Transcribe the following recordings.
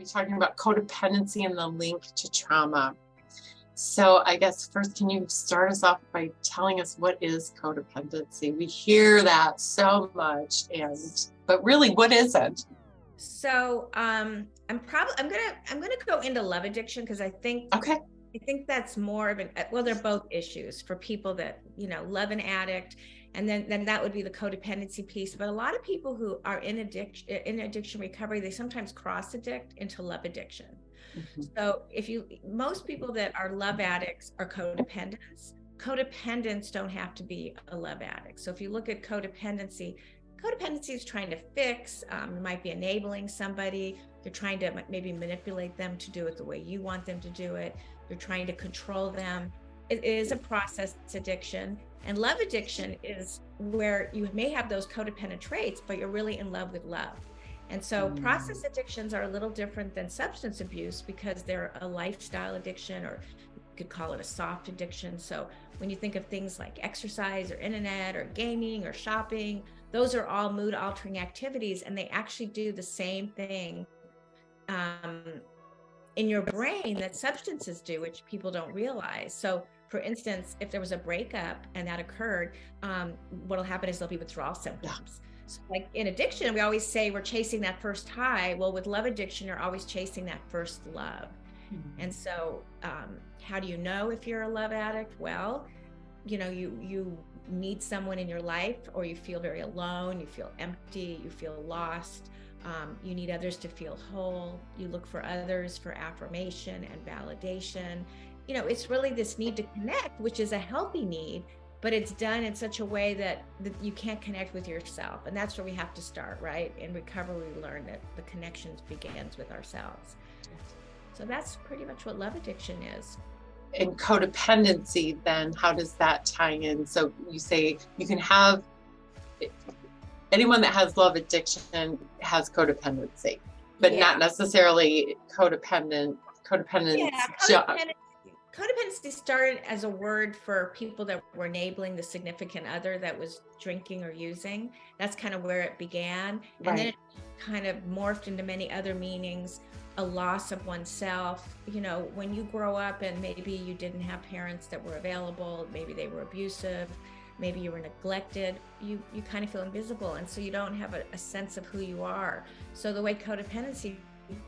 be talking about codependency and the link to trauma. So I guess first, can you start us off by telling us what is codependency? We hear that so much, but really, what is it? So I'm gonna go into love addiction because I think that's more of they're both issues for people that love an addict, and then that would be the codependency piece. But a lot of people who are in addiction recovery, they sometimes cross addict into love addiction. Mm-hmm. So most people that are love addicts are codependents. Codependents don't have to be a love addict. So if you look at codependency is trying to fix. You might be enabling somebody. You're trying to maybe manipulate them to do it the way you want them to do it. You're trying to control them. It is a process addiction. And love addiction is where you may have those codependent traits, but you're really in love with love. And so process addictions are a little different than substance abuse because they're a lifestyle addiction, or you could call it a soft addiction. So when you think of things like exercise or internet or gaming or shopping, those are all mood altering activities, and they actually do the same thing in your brain that substances do, which people don't realize. So for instance, if there was a breakup and that occurred, what'll happen is there'll be withdrawal symptoms. So like in addiction, we always say we're chasing that first high. Well, with love addiction, you're always chasing that first love. Mm-hmm. And so how do you know if you're a love addict? Well, you need someone in your life, or you feel very alone, you feel empty, you feel lost, you need others to feel whole, you look for others for affirmation and validation. It's really this need to connect, which is a healthy need, but it's done in such a way that you can't connect with yourself. And that's where we have to start, right? In recovery, we learn that the connections begins with ourselves. So that's pretty much what love addiction is. In codependency, then how does that tie in? So you say you can have anyone that has love addiction has codependency, but not necessarily codependent. Codependency started as a word for people that were enabling the significant other that was drinking or using. That's kind of where it began. Right. And then it kind of morphed into many other meanings. A loss of oneself. When you grow up and maybe you didn't have parents that were available, maybe they were abusive, maybe you were neglected, you kind of feel invisible. And so you don't have a sense of who you are. So the way codependency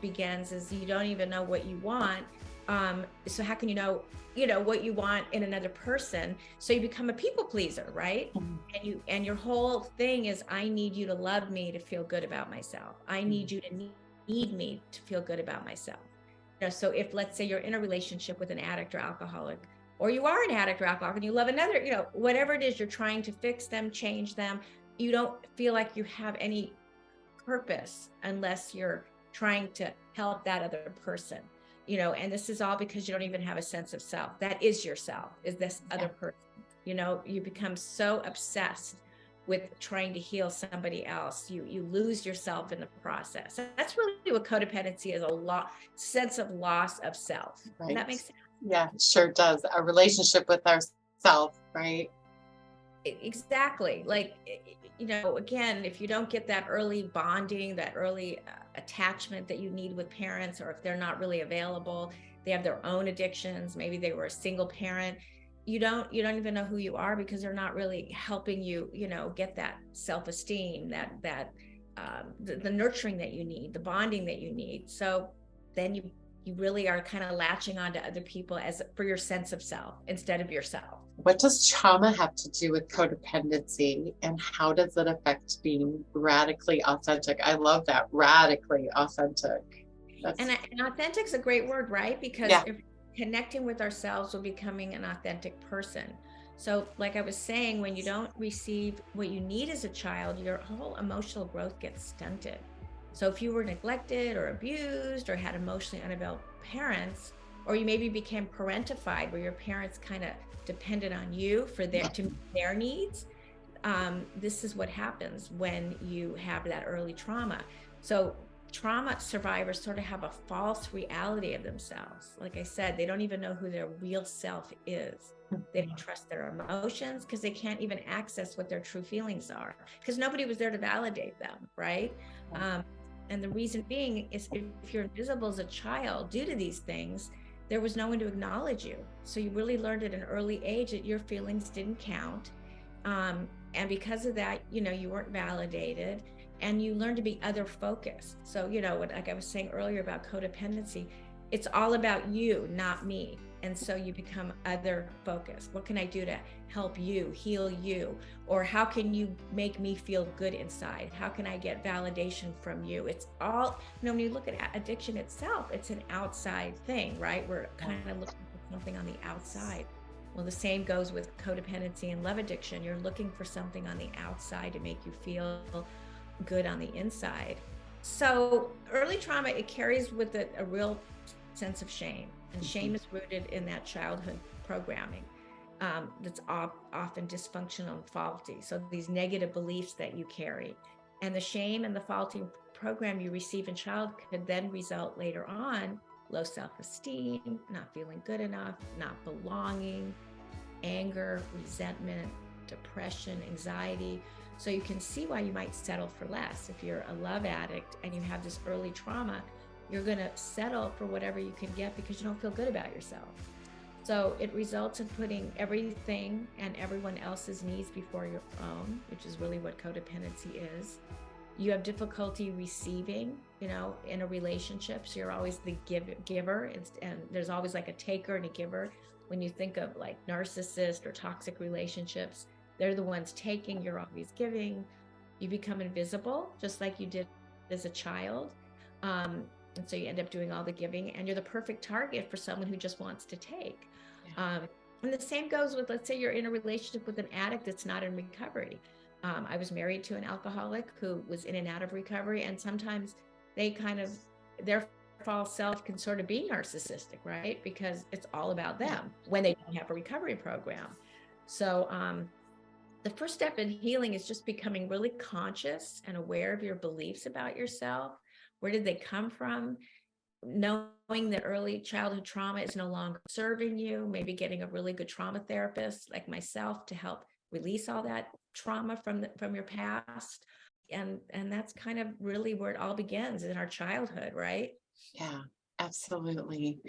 begins is you don't even know what you want. So how can you know what you want in another person? So you become a people pleaser, right? Mm-hmm. And your whole thing is, I need you to love me to feel good about myself. I need you to need me to feel good about myself. So if, let's say, you're in a relationship with an addict or alcoholic, or you are an addict or alcoholic and you love another, whatever it is, you're trying to fix them, change them. You don't feel like you have any purpose unless you're trying to help that other person, and this is all because you don't even have a sense of self. That is yourself, is this other person. You become so obsessed with trying to heal somebody else, you lose yourself in the process. That's really what codependency is, sense of loss of self. Right. Does that make sense? Yeah, it sure does. A relationship with ourself, right? Exactly. Like, again, if you don't get that early bonding, that early attachment that you need with parents, or if they're not really available, they have their own addictions, maybe they were a single parent, you don't even know who you are because they're not really helping you, get that self-esteem, that the nurturing that you need, the bonding that you need. So then you really are kind of latching onto other people for your sense of self instead of yourself. What does trauma have to do with codependency, and how does it affect being radically authentic? I love that, radically authentic. And authentic's a great word, right? Because if connecting with ourselves, we're becoming an authentic person. So like I was saying, when you don't receive what you need as a child, your whole emotional growth gets stunted. So if you were neglected or abused or had emotionally unavailable parents, or you maybe became parentified where your parents kind of depended on you to meet their needs, this is what happens when you have that early trauma. So trauma survivors sort of have a false reality of themselves. Like I said, they don't even know who their real self is. They don't trust their emotions because they can't even access what their true feelings are because nobody was there to validate them, right? And the reason being is if you're invisible as a child due to these things, there was no one to acknowledge you. So you really learned at an early age that your feelings didn't count. And because of that, you weren't validated, and you learn to be other focused. So, like I was saying earlier about codependency, it's all about you, not me. And so you become other focused. What can I do to help you, heal you? Or how can you make me feel good inside? How can I get validation from you? It's all, when you look at addiction itself, it's an outside thing, right? We're kind of looking for something on the outside. Well, the same goes with codependency and love addiction. You're looking for something on the outside to make you feel good on the inside. So early trauma, it carries with it a real sense of shame, and shame is rooted in that childhood programming that's often dysfunctional and faulty. So these negative beliefs that you carry, and the shame and the faulty program you receive in childhood could then result later on low self-esteem, not feeling good enough, not belonging, anger, resentment, depression, anxiety. So you can see why you might settle for less. If you're a love addict and you have this early trauma, you're going to settle for whatever you can get because you don't feel good about yourself. So it results in putting everything and everyone else's needs before your own, which is really what codependency is. You have difficulty receiving, in a relationship. So you're always the giver, and there's always like a taker and a giver. When you think of like narcissist or toxic relationships, they're the ones taking, you're always giving. You become invisible, just like you did as a child. And so you end up doing all the giving, and you're the perfect target for someone who just wants to take. Yeah. And the same goes with, let's say you're in a relationship with an addict that's not in recovery. I was married to an alcoholic who was in and out of recovery, and sometimes their false self can sort of be narcissistic, right? Because it's all about them when they don't have a recovery program. So the first step in healing is just becoming really conscious and aware of your beliefs about yourself. Where did they come from? Knowing that early childhood trauma is no longer serving you, maybe getting a really good trauma therapist like myself to help release all that trauma from your past. And that's kind of really where it all begins, in our childhood, right? Yeah, absolutely.